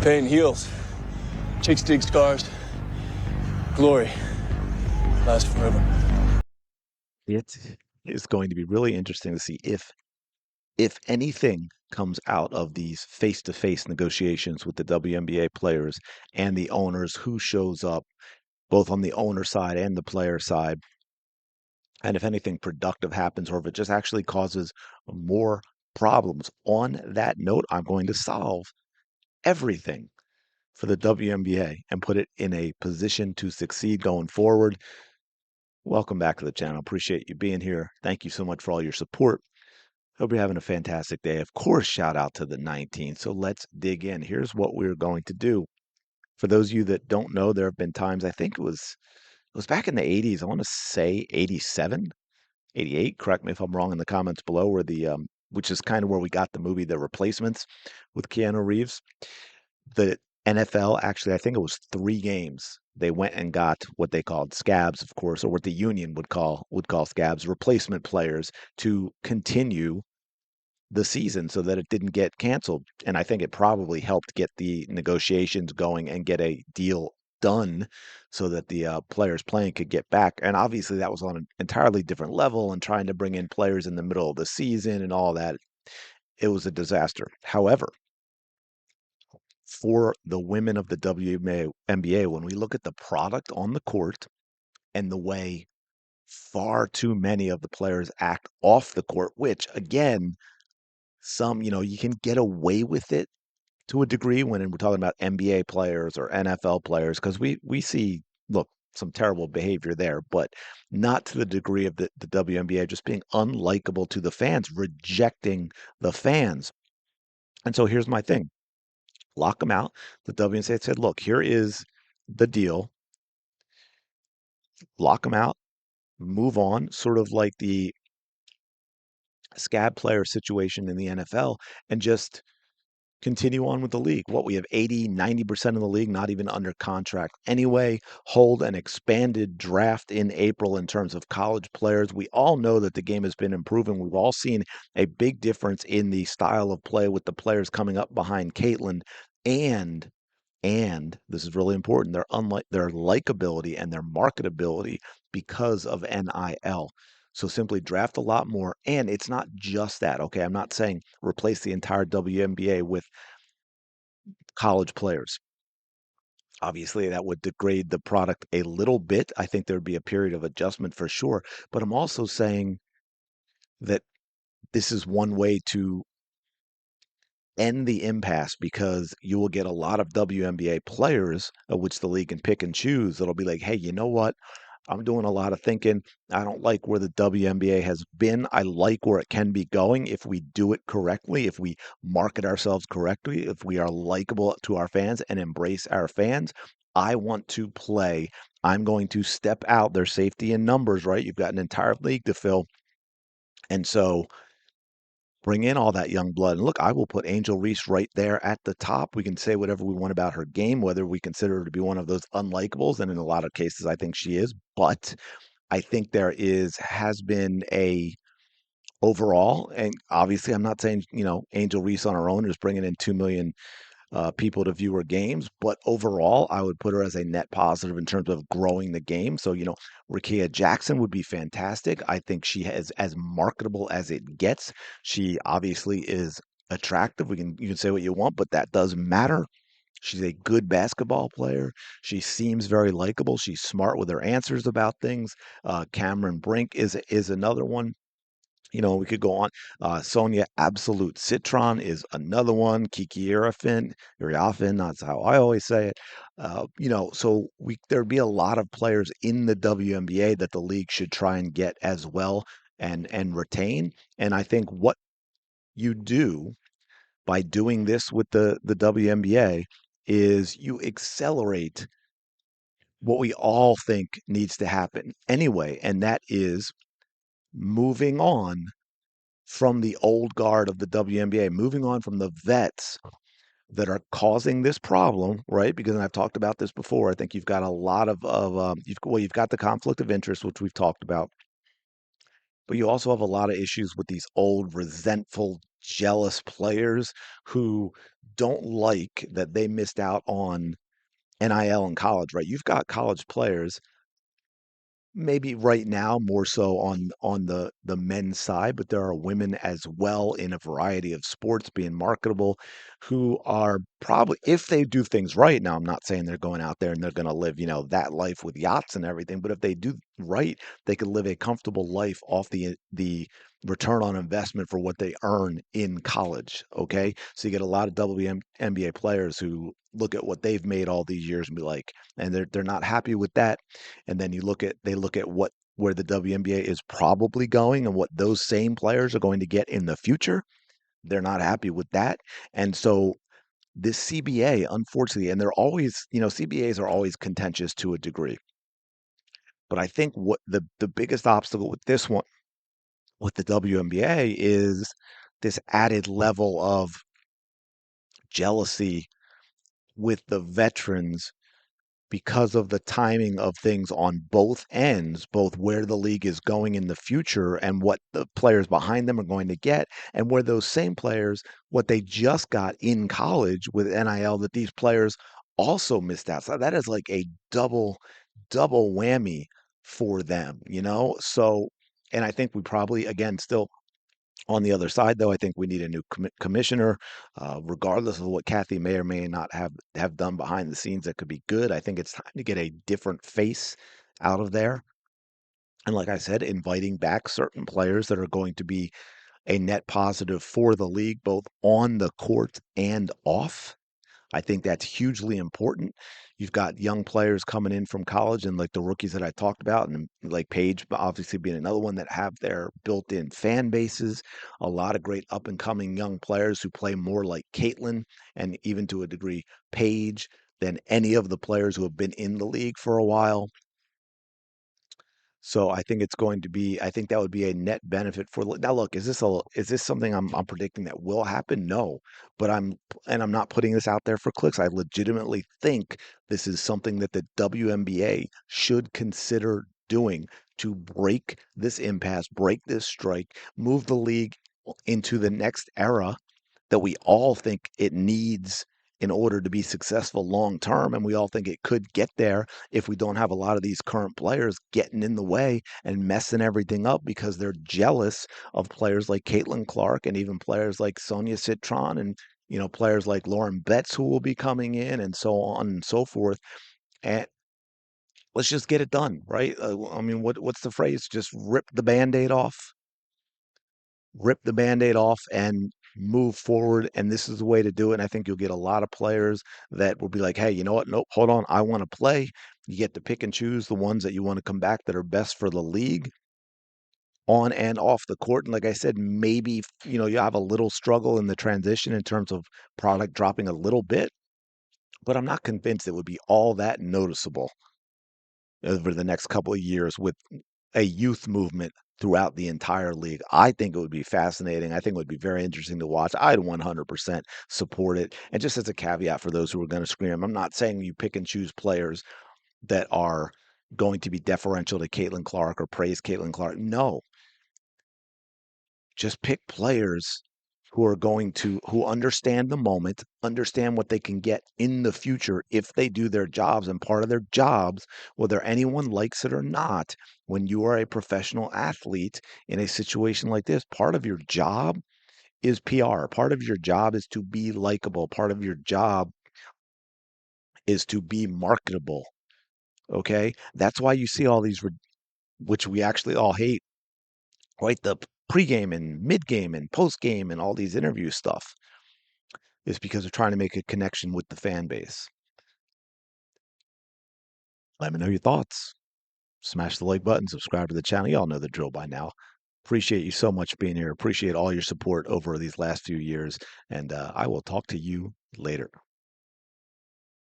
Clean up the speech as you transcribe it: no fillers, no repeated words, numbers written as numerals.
Pain heals. Chicks dig scars. Glory lasts forever. It is going to be really interesting to see if anything comes out of these face-to-face negotiations with the WNBA players and the owners, who shows up both on the owner side and the player side, and if anything productive happens or if it just actually causes more problems. On that note, I'm going to solve everything for the WNBA and put it in a position to succeed going forward. Welcome back to the channel. Appreciate you being here. Thank you so much for all your support. Hope you're having a fantastic day. Of course, shout out to the 19. So let's dig in. Here's what we're going to do. For those of you that don't know, there have been times, I think it was back in the 80s. I want to say 87, 88. Correct me if I'm wrong in the comments below, where which is kind of where we got the movie The Replacements with Keanu Reeves. The NFL, actually, I think it was 3 games. They went and got what they called scabs, of course, or what the union would call scabs, replacement players, to continue the season so that it didn't get canceled. And I think it probably helped get the negotiations going and get a deal done so that the players playing could get back. And obviously, that was on an entirely different level, and trying to bring in players in the middle of the season and all that. It was a disaster. However, for the women of the WNBA, when we look at the product on the court and the way far too many of the players act off the court, which again, you can get away with it to a degree when we're talking about NBA players or NFL players, because we see, look, some terrible behavior there, but not to the degree of the WNBA just being unlikable to the fans, rejecting the fans. And so here's my thing. Lock them out. The WNBA said, look, here is the deal. Lock them out, move on, sort of like the scab player situation in the NFL, and just continue on with the league. What, we have 80, 90% of the league not even under contract anyway. Hold an expanded draft in April in terms of college players. We all know that the game has been improving. We've all seen a big difference in the style of play with the players coming up behind Caitlin, and this is really important, their likability and their marketability because of NIL. So simply draft a lot more. And it's not just that. Okay, I'm not saying replace the entire WNBA with college players. Obviously, that would degrade the product a little bit. I think there'd be a period of adjustment for sure. But I'm also saying that this is one way to end the impasse, because you will get a lot of WNBA players, which the league can pick and choose. That'll be like, hey, you know what? I'm doing a lot of thinking. I don't like where the WNBA has been. I like where it can be going if we do it correctly, if we market ourselves correctly, if we are likable to our fans and embrace our fans. I want to play. I'm going to step out. There's safety in numbers, right? You've got an entire league to fill. And so bring in all that young blood. And look, I will put Angel Reese right there at the top. We can say whatever we want about her game, whether we consider her to be one of those unlikables, and in a lot of cases, I think she is. But I think has been a overall, and obviously, I'm not saying Angel Reese on her own is bringing in 2 million people to view her games. But overall, I would put her as a net positive in terms of growing the game. So, Rickea Jackson would be fantastic. I think she is as marketable as it gets. She obviously is attractive. You can say what you want, but that does matter. She's a good basketball player. She seems very likable. She's smart with her answers about things. Cameron Brink is another one. We could go on. Sonia Absolute Citron is another one. Kiki Iriefen, that's how I always say it. So there'd be a lot of players in the WNBA that the league should try and get as well, and retain. And I think what you do by doing this with the WNBA is you accelerate what we all think needs to happen anyway, and that is moving on from the old guard of the WNBA, moving on from the vets that are causing this problem, right? Because, and I've talked about this before, I think you've got a lot you've got the conflict of interest, which we've talked about, but you also have a lot of issues with these old, resentful jealous players who don't like that they missed out on NIL in college, right? You've got college players maybe right now more so on the men's side, but there are women as well in a variety of sports being marketable who are probably, if they do things right. Now, I'm not saying they're going out there and they're going to live, that life with yachts and everything, but if they do right, they could live a comfortable life off the return on investment for what they earn in college. Okay, so you get a lot of WNBA players who look at what they've made all these years and be like, and they're not happy with that, and then they look at what where the WNBA is probably going and what those same players are going to get in the future. They're not happy with that. And so this CBA, unfortunately, and they're always, CBAs are always contentious to a degree. But I think what the biggest obstacle with this one, with the WNBA, is this added level of jealousy with the veterans because of the timing of things on both ends, both where the league is going in the future and what the players behind them are going to get, and where those same players, what they just got in college with NIL, that these players also missed out. So that is like a double whammy for them. So, and I think we probably, again, still on the other side, though, I think we need a new commissioner, regardless of what Kathy may or may not have done behind the scenes that could be good. I think it's time to get a different face out of there. And like I said, inviting back certain players that are going to be a net positive for the league, both on the court and off. I think that's hugely important. You've got young players coming in from college and like the rookies that I talked about, and like Paige obviously being another one that have their built-in fan bases. A lot of great up and coming young players who play more like Caitlin and even to a degree Paige than any of the players who have been in the league for a while. So I think that would be a net benefit for now. Look, is this something I'm predicting that will happen? No, but I'm not putting this out there for clicks. I legitimately think this is something that the WNBA should consider doing to break this impasse, break this strike, move the league into the next era that we all think it needs in order to be successful long term. And we all think it could get there if we don't have a lot of these current players getting in the way and messing everything up because they're jealous of players like Caitlin Clark and even players like Sonia Citron and players like Lauren Betts who will be coming in and so on and so forth. And let's just get it done, right? I mean, what's the phrase? Just rip the band-aid off and move forward, and this is the way to do it. And I think you'll get a lot of players that will be like, hey, you know what, nope, hold on, I want to play. You get to pick and choose the ones that you want to come back that are best for the league on and off the court. And like I said, maybe you have a little struggle in the transition in terms of product dropping a little bit, but I'm not convinced it would be all that noticeable over the next couple of years with a youth movement throughout the entire league. I think it would be fascinating. I think it would be very interesting to watch. I'd 100% support it. And just as a caveat for those who are going to scream, I'm not saying you pick and choose players that are going to be deferential to Caitlin Clark or praise Caitlin Clark. No, just pick players who understand the moment, understand what they can get in the future if they do their jobs. And part of their jobs, whether anyone likes it or not, when you are a professional athlete in a situation like this, part of your job is PR. Part of your job is to be likable. Part of your job is to be marketable. Okay? That's why you see all these, which we actually all hate, right? The pregame and mid-game and post-game and all these interview stuff is because they're trying to make a connection with the fan base. Let me know your thoughts. Smash the like button, subscribe to the channel. Y'all know the drill by now. Appreciate you so much being here. Appreciate all your support over these last few years. And I will talk to you later.